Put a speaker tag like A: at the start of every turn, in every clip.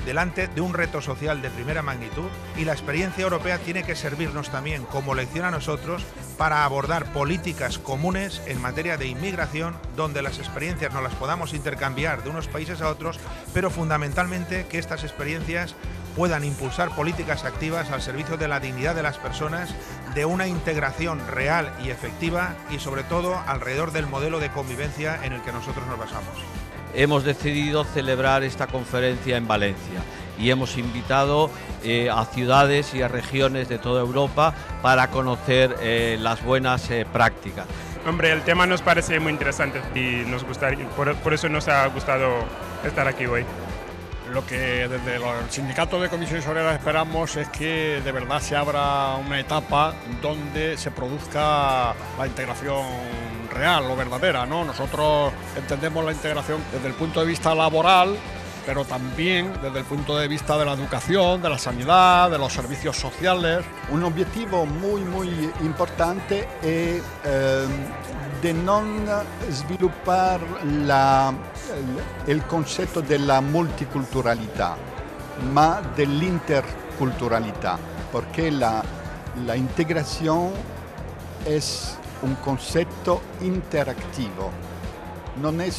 A: delante de un reto social de primera magnitud, y la experiencia europea tiene que servirnos también como lección a nosotros para abordar políticas comunes en materia de inmigración, donde las experiencias no las podamos intercambiar de unos países a otros, pero fundamentalmente que estas experiencias puedan impulsar políticas activas al servicio de la dignidad de las personas, de una integración real y efectiva y sobre todo alrededor del modelo de convivencia en el que nosotros nos basamos.
B: Hemos decidido celebrar esta conferencia en Valencia y hemos invitado a ciudades y a regiones de toda Europa para conocer las buenas prácticas.
C: Hombre, el tema nos parece muy interesante y nos gustaría, por eso nos ha gustado estar aquí hoy.
D: Lo que desde el sindicato de comisiones obreras esperamos es que de verdad se abra una etapa donde se produzca la integración real o verdadera, ¿no? Nosotros entendemos la integración desde el punto de vista laboral, pero también desde el punto de vista de la educación, de la sanidad, de los servicios sociales.
E: Un objetivo muy importante es de no sviluppare el concepto de la multiculturalidad, ma dell'interculturalidad, porque la integración es un concepto interactivo. Non è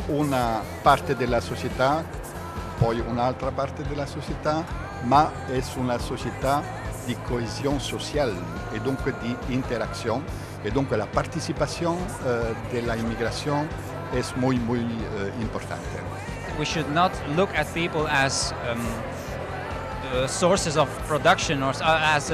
E: una parte della società, poi un'altra parte della società, ma è una società di coesione sociale e dunque di interazione, e dunque la partecipazione della immigrazione è molto importante.
F: We should not look at people as sources of production or as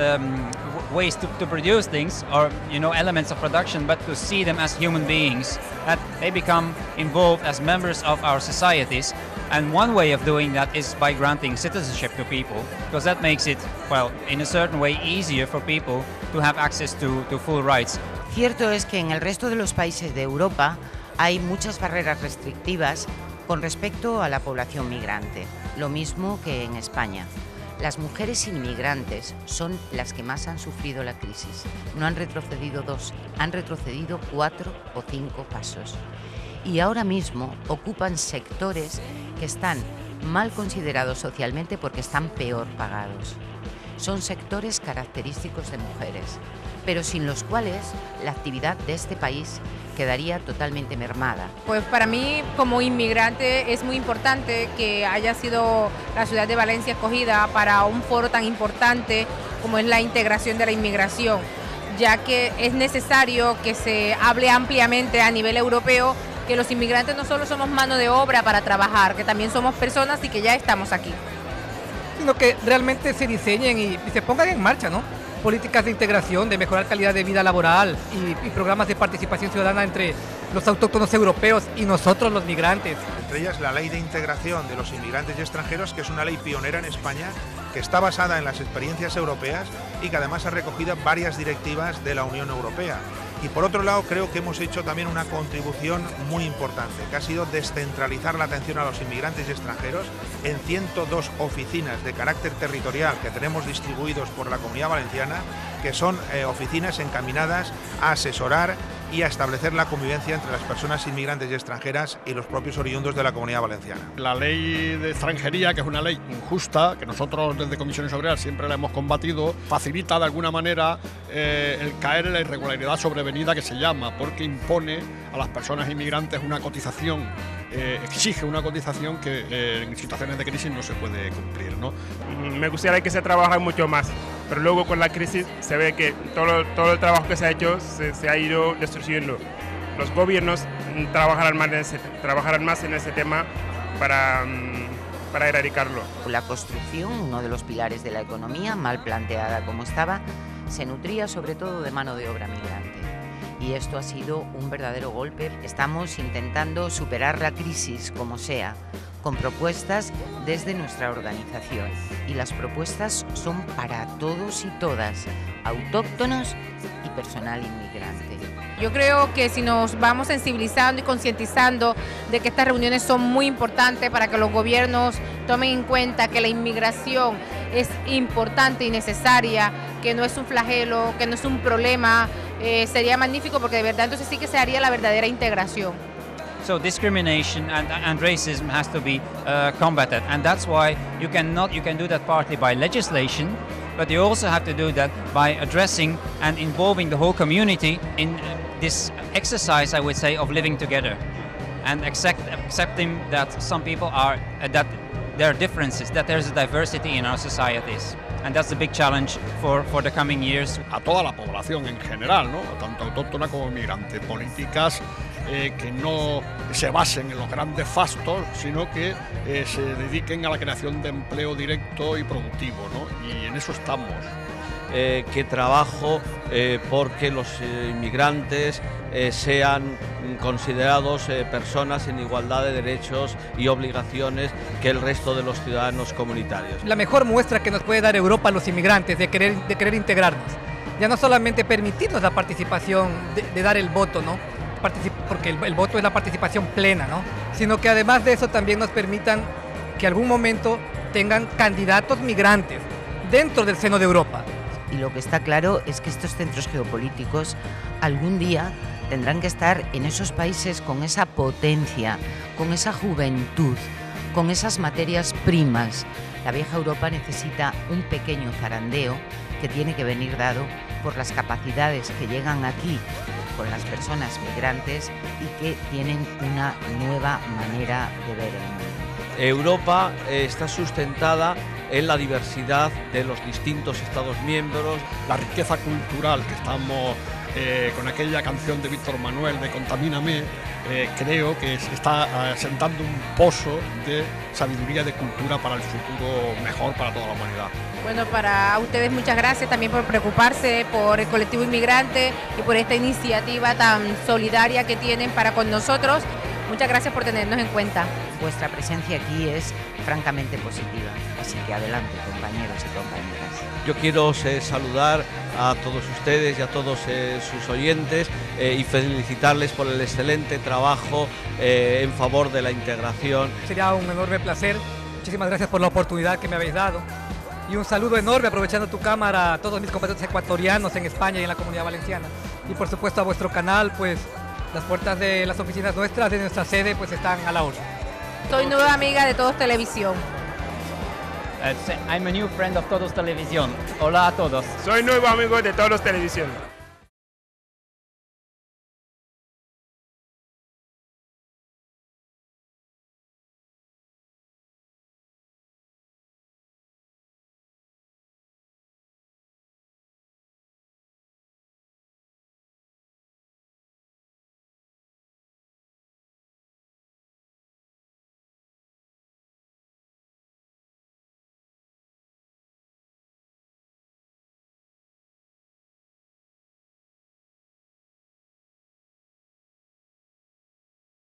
F: ways to produce things or elements of production, but to see them as human beings, that they become involved as members of our societies. And one way of doing that is by granting citizenship to people, because that makes it, well, in a certain way easier for people to have access to full rights.
G: Cierto es que en el resto de los países de Europa hay muchas barreras restrictivas con respecto a la población migrante, lo mismo que en España. Las mujeres inmigrantes son las que más han sufrido la crisis. No han retrocedido 2, han retrocedido 4 o 5 pasos. Y ahora mismo ocupan sectores que están mal considerados socialmente porque están peor pagados. Son sectores característicos de mujeres, pero sin los cuales la actividad de este país quedaría totalmente mermada.
H: Pues para mí, como inmigrante, es muy importante que haya sido la ciudad de Valencia escogida para un foro tan importante como es la integración de la inmigración, ya que es necesario que se hable ampliamente a nivel europeo que los inmigrantes no solo somos mano de obra para trabajar, que también somos personas y que ya estamos aquí.
I: Sino que realmente se diseñen y se pongan en marcha, ¿no? Políticas de integración, de mejorar calidad de vida laboral y programas de participación ciudadana entre los autóctonos europeos y nosotros los migrantes.
A: Entre ellas la Ley de Integración de los Inmigrantes y Extranjeros, que es una ley pionera en España, que está basada en las experiencias europeas y que además ha recogido varias directivas de la Unión Europea. Y por otro lado, creo que hemos hecho también una contribución muy importante, que ha sido descentralizar la atención a los inmigrantes y extranjeros en 102 oficinas de carácter territorial que tenemos distribuidos por la Comunidad Valenciana, que son oficinas encaminadas a asesorar y a establecer la convivencia entre las personas inmigrantes y extranjeras y los propios oriundos de la Comunidad Valenciana.
D: La ley de extranjería, que es una ley injusta, que nosotros desde Comisiones Obreras siempre la hemos combatido, facilita de alguna manera el caer en la irregularidad sobrevenida que se llama, porque impone a las personas inmigrantes una cotización, exige una cotización que en situaciones de crisis no se puede cumplir, ¿no?
C: Me gustaría que se trabaje mucho más, pero luego con la crisis se ve que todo el trabajo que se ha hecho se ha ido destruyendo. Los gobiernos trabajarán más en ese tema para erradicarlo.
G: La construcción, uno de los pilares de la economía, mal planteada como estaba, se nutría sobre todo de mano de obra migrante. Y esto ha sido un verdadero golpe. Estamos intentando superar la crisis como sea, con propuestas desde nuestra organización. Y las propuestas son para todos y todas, autóctonos y personal inmigrante.
H: Yo creo que si nos vamos sensibilizando y concientizando de que estas reuniones son muy importantes para que los gobiernos tomen en cuenta que la inmigración es importante y necesaria, que no es un flagelo, que no es un problema, sería magnífico porque de verdad entonces sí que se haría la verdadera integración.
F: So discrimination and racism has to be combated, and that's why you can do that partly by legislation, but you also have to do that by addressing and involving the whole community in this exercise, I would say, of living together, and accepting that some people are that there are differences, that there's a diversity in our societies. And that's the big challenge for the coming years.
D: A toda la población en general, ¿no? Tanto autóctona como migrante. Políticas que no se basen en los grandes fastos, sino que se dediquen a la creación de empleo directo y productivo, ¿no? Y en eso estamos.
B: Que trabajo porque los inmigrantes sean considerados personas en igualdad de derechos y obligaciones que el resto de los ciudadanos comunitarios.
I: La mejor muestra que nos puede dar Europa a los inmigrantes de querer integrarnos, ya no solamente permitirnos la participación de dar el voto, ¿no? Porque el voto es la participación plena, ¿no? Sino que además de eso también nos permitan que algún momento tengan candidatos migrantes dentro del seno de Europa.
G: Y lo que está claro es que estos centros geopolíticos algún día tendrán que estar en esos países con esa potencia, con esa juventud, con esas materias primas. La vieja Europa necesita un pequeño zarandeo que tiene que venir dado por las capacidades que llegan aquí con las personas migrantes y que tienen una nueva manera de ver el mundo.
B: Europa está sustentada en la diversidad de los distintos Estados miembros.
D: La riqueza cultural que estamos con aquella canción de Víctor Manuel de Contamíname, creo que está sentando un pozo de sabiduría, de cultura para el futuro mejor para toda la humanidad.
H: Bueno, para ustedes muchas gracias también por preocuparse por el colectivo inmigrante y por esta iniciativa tan solidaria que tienen para con nosotros. Muchas gracias por tenernos en cuenta.
G: Vuestra presencia aquí es francamente positiva, así que adelante, compañeros y compañeras.
B: Yo quiero saludar a todos ustedes y a todos sus oyentes y felicitarles por el excelente trabajo en favor de la integración.
I: Sería un enorme placer. Muchísimas gracias por la oportunidad que me habéis dado. Y un saludo enorme, aprovechando tu cámara, a todos mis compatriotas ecuatorianos en España y en la Comunidad Valenciana. Y por supuesto a vuestro canal, pues las puertas de las oficinas nuestras, de nuestra sede, pues están a la orden.
H: Soy nueva amiga de Todos Televisión.
F: I'm a new friend of Todos Televisión. Hola a todos.
C: Soy nuevo amigo de Todos Televisión.